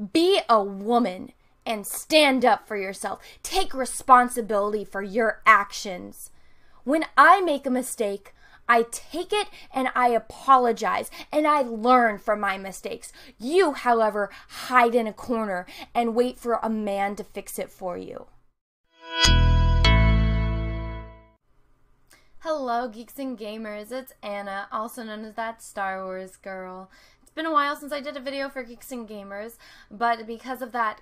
Be a woman and stand up for yourself. Take responsibility for your actions. When I make a mistake, I take it and I apologize and I learn from my mistakes. You, however, hide in a corner and wait for a man to fix it for you. Hello, geeks and gamers. It's Anna, also known as that Star Wars girl. It's been a while since I did a video for Geeks and Gamers, but because of that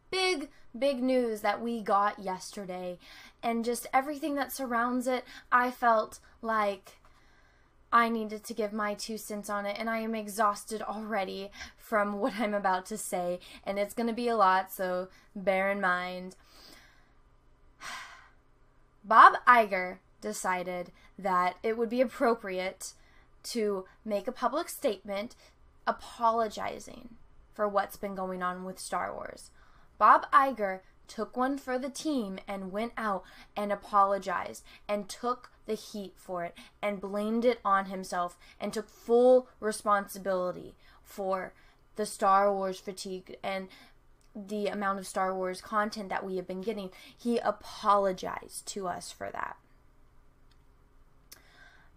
big news that we got yesterday and just everything that surrounds it, I felt like I needed to give my 2 cents on it, and I am exhausted already from what I'm about to say, and it's going to be a lot, so bear in mind. Bob Iger decided that it would be appropriate to make a public statement apologizing for what's been going on with Star Wars. Bob Iger took one for the team and went out and apologized and took the heat for it and blamed it on himself and took full responsibility for the Star Wars fatigue and the amount of Star Wars content that we have been getting. He apologized to us for that.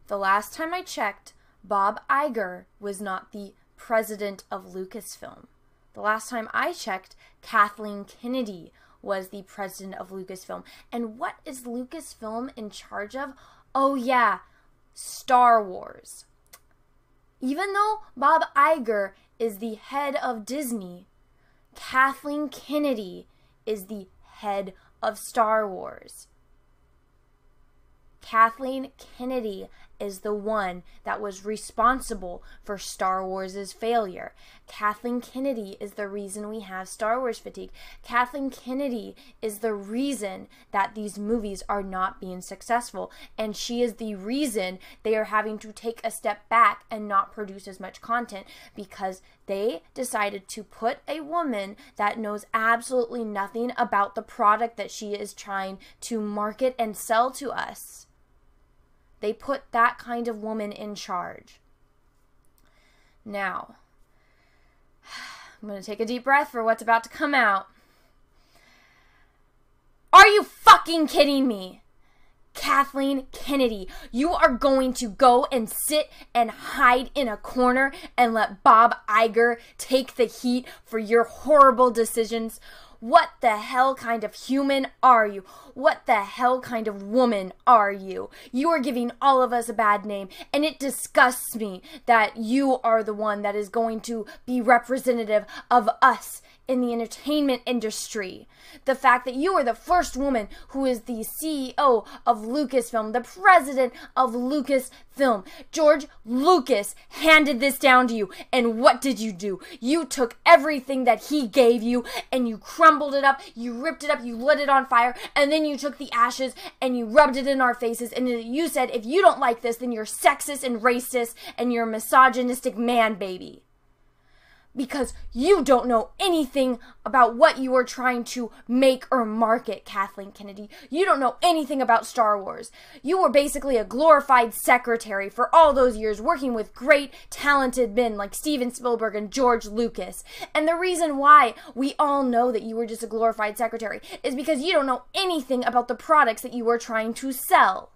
The last time I checked, Bob Iger was not the president of Lucasfilm. The last time I checked, Kathleen Kennedy was the president of Lucasfilm. And what is Lucasfilm in charge of? Oh yeah, Star Wars. Even though Bob Iger is the head of Disney, Kathleen Kennedy is the head of Star Wars. Kathleen Kennedy is the one that was responsible for Star Wars' failure. Kathleen Kennedy is the reason we have Star Wars fatigue. Kathleen Kennedy is the reason that these movies are not being successful. And she is the reason they are having to take a step back and not produce as much content, because they decided to put a woman that knows absolutely nothing about the product that she is trying to market and sell to us. They put that kind of woman in charge. Now, I'm going to take a deep breath for what's about to come out. Are you fucking kidding me? Kathleen Kennedy, you are going to go and sit and hide in a corner and let Bob Iger take the heat for your horrible decisions? What the hell kind of human are you? What the hell kind of woman are you? You are giving all of us a bad name, and it disgusts me that you are the one that is going to be representative of us in the entertainment industry. The fact that you are the first woman who is the CEO of Lucasfilm, the president of Lucasfilm. George Lucas handed this down to you, and what did you do? You took everything that he gave you and you crumbled it up, you ripped it up, you lit it on fire, and then you took the ashes and you rubbed it in our faces, and you said, if you don't like this, then you're sexist and racist and you're a misogynistic man baby. Because you don't know anything about what you are trying to make or market, Kathleen Kennedy. You don't know anything about Star Wars. You were basically a glorified secretary for all those years, working with great, talented men like Steven Spielberg and George Lucas. And the reason why we all know that you were just a glorified secretary is because you don't know anything about the products that you were trying to sell.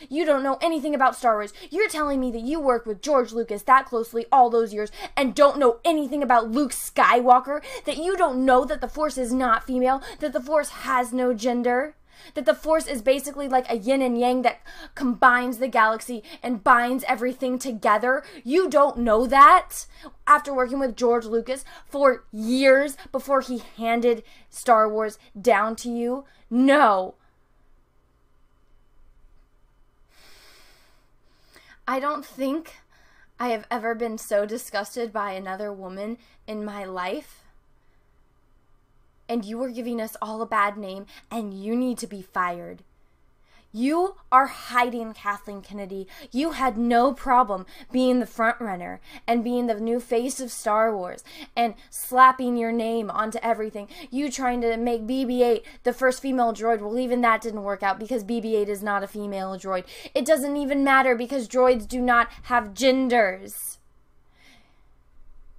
You don't know anything about Star Wars. You're telling me that you worked with George Lucas that closely all those years and don't know anything about Luke Skywalker? That you don't know that the Force is not female? That the Force has no gender? That the Force is basically like a yin and yang that combines the galaxy and binds everything together? You don't know that? After working with George Lucas for years before he handed Star Wars down to you? No. I don't think I have ever been so disgusted by another woman in my life. And you are giving us all a bad name, and you need to be fired. You are hiding, Kathleen Kennedy. You had no problem being the front runner and being the new face of Star Wars and slapping your name onto everything. You trying to make BB-8 the first female droid. Well, even that didn't work out because BB-8 is not a female droid. It doesn't even matter because droids do not have genders.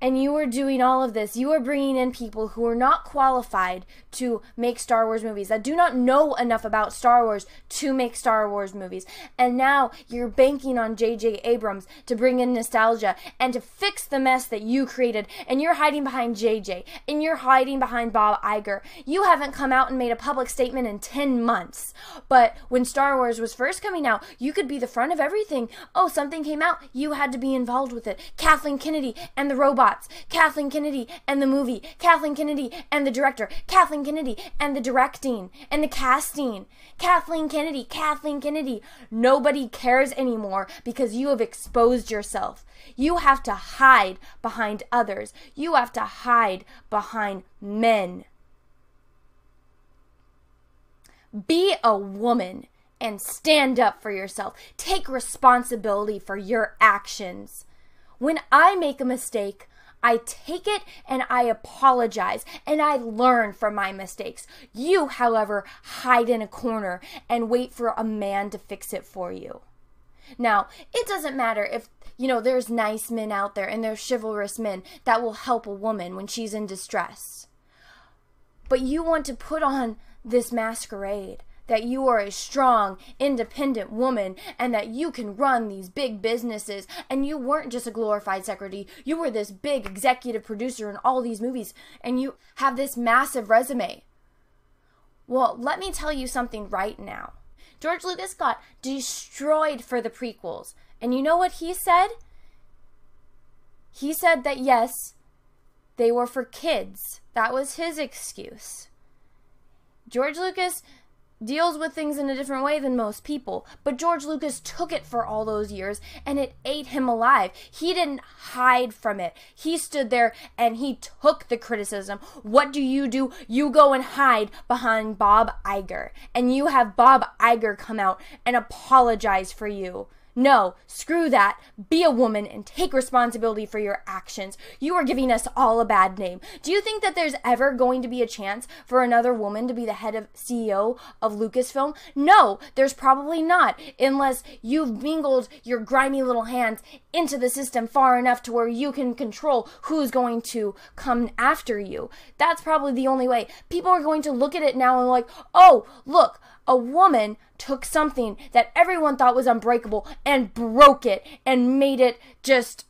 And you were doing all of this. You were bringing in people who are not qualified to make Star Wars movies, that do not know enough about Star Wars to make Star Wars movies. And now you're banking on J.J. Abrams to bring in nostalgia and to fix the mess that you created. And you're hiding behind J.J. and you're hiding behind Bob Iger. You haven't come out and made a public statement in 10 months. But when Star Wars was first coming out, you could be the front of everything. Oh, something came out. You had to be involved with it. Kathleen Kennedy and the robot. Kathleen Kennedy and the movie, Kathleen Kennedy and the director, Kathleen Kennedy and the directing and the casting, Kathleen Kennedy. Nobody cares anymore because you have exposed yourself. You have to hide behind others. You have to hide behind men. Be a woman and stand up for yourself. Take responsibility for your actions. When I make a mistake, I take it and I apologize and I learn from my mistakes. You, however, hide in a corner and wait for a man to fix it for you. Now, it doesn't matter if, there's nice men out there and there's chivalrous men that will help a woman when she's in distress. But you want to put on this masquerade that you are a strong, independent woman and that you can run these big businesses, and you weren't just a glorified secretary. You were this big executive producer in all these movies, and you have this massive resume. Well, let me tell you something right now. George Lucas got destroyed for the prequels, and you know what he said? He said that yes, they were for kids. That was his excuse. George Lucas deals with things in a different way than most people, but George Lucas took it for all those years and it ate him alive. He didn't hide from it. He stood there and he took the criticism. What do? You go and hide behind Bob Iger, and you have Bob Iger come out and apologize for you. No, screw that. Be a woman and take responsibility for your actions. You are giving us all a bad name. Do you think that there's ever going to be a chance for another woman to be the head of CEO of Lucasfilm? No, there's probably not, unless you've mingled your grimy little hands into the system far enough to where you can control who's going to come after you. That's probably the only way. People are going to look at it now and like, oh, look, a woman took something that everyone thought was unbreakable and broke it and made it just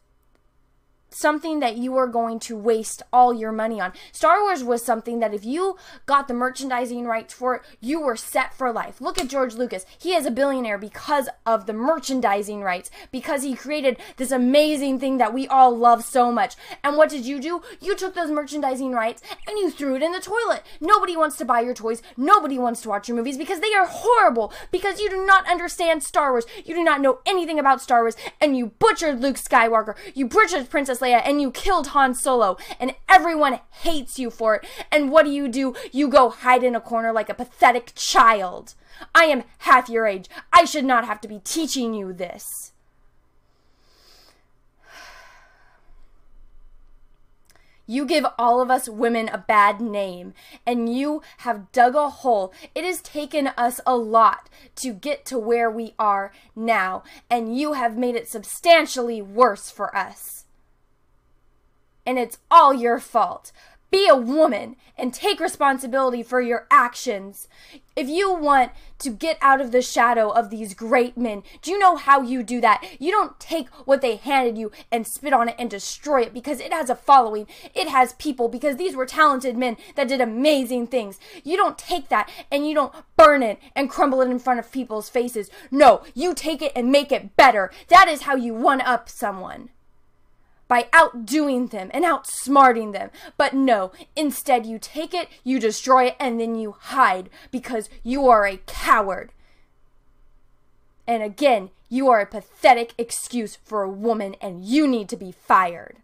something that you are going to waste all your money on. Star Wars was something that if you got the merchandising rights for it, you were set for life. Look at George Lucas. He is a billionaire because of the merchandising rights, because he created this amazing thing that we all love so much. And what did? You took those merchandising rights and you threw it in the toilet. Nobody wants to buy your toys. Nobody wants to watch your movies because they are horrible, because you do not understand Star Wars. You do not know anything about Star Wars, and you butchered Luke Skywalker. You butchered Princess Leia, and you killed Han Solo, and everyone hates you for it. And what do? You go hide in a corner like a pathetic child. I am half your age. I should not have to be teaching you this. You give all of us women a bad name, and you have dug a hole. It has taken us a lot to get to where we are now, and you have made it substantially worse for us. And it's all your fault. Be a woman and take responsibility for your actions. If you want to get out of the shadow of these great men, do you know how you do that? You don't take what they handed you and spit on it and destroy it because it has a following. It has people, because these were talented men that did amazing things. You don't take that and you don't burn it and crumble it in front of people's faces. No, you take it and make it better. That is how you one-up someone. By outdoing them and outsmarting them. But no, instead you take it, you destroy it, and then you hide because you are a coward. And again, you are a pathetic excuse for a woman, and you need to be fired.